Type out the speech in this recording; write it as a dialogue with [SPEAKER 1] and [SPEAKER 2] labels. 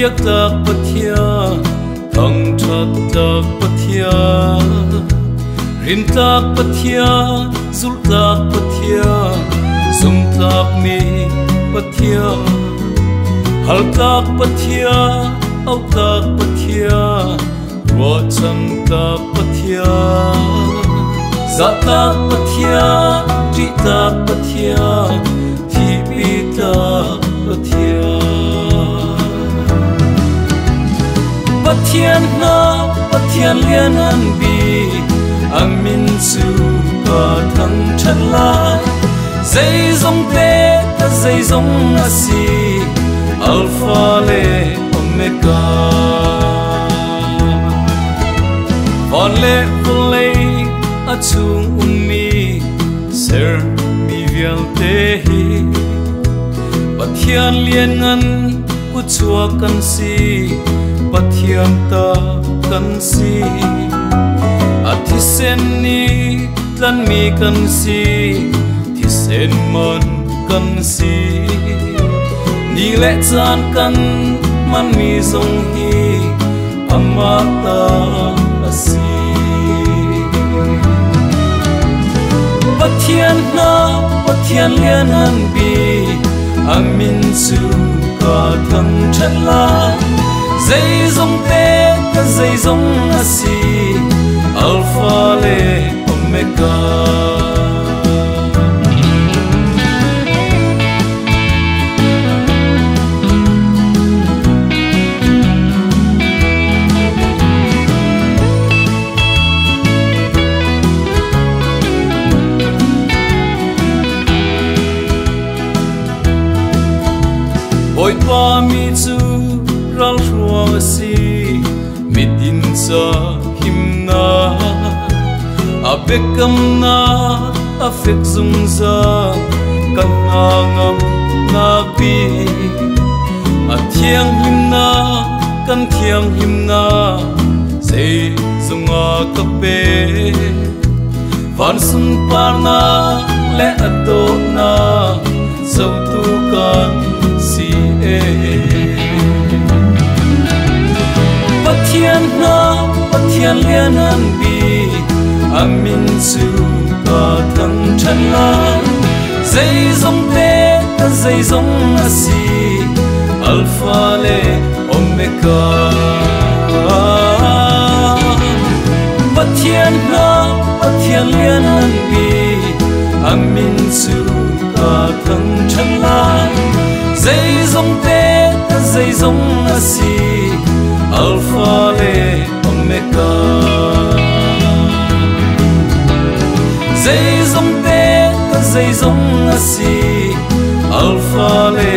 [SPEAKER 1] biếc tak pathia thang that tak pathia rin tak pathia sul tak pathia zum tak mi pathia hal tak pathia au tak pathia ro cham tak pathia za tak pathia tri tak pathia thi pi tak pathia pathian na pathian lian an bi amin su ka thang chat lai zai zong te ta zai zong asi alpha le omega von le vole achung ummi ser mi vial te hi pathian lian ngan ku chua kan si pathian ta kan si athi sen ni tlan mi kan si thi sen man kan si ni le chan kan man mi zong hi amata asi pathian na pathian lian an bi amin su ka thang chat la zai zong te ka zai zong asi alpha le omega oi pa mi chu ral ruang si mitin sa himna abekam na afek zum za kan ngam na bi athiang himna kan thiang himna sei zunga ka pe van sun par na le ato na so tu kan si pathian na pathian lian an bi amin su ka thang chan la zai zong te ta zai zong asi alpha le omega pathian na pathian lian an bi amin su ka thang chan la zai zong te ta zai zong asi alpha le omega zai zong te ta zai zong asi alpha le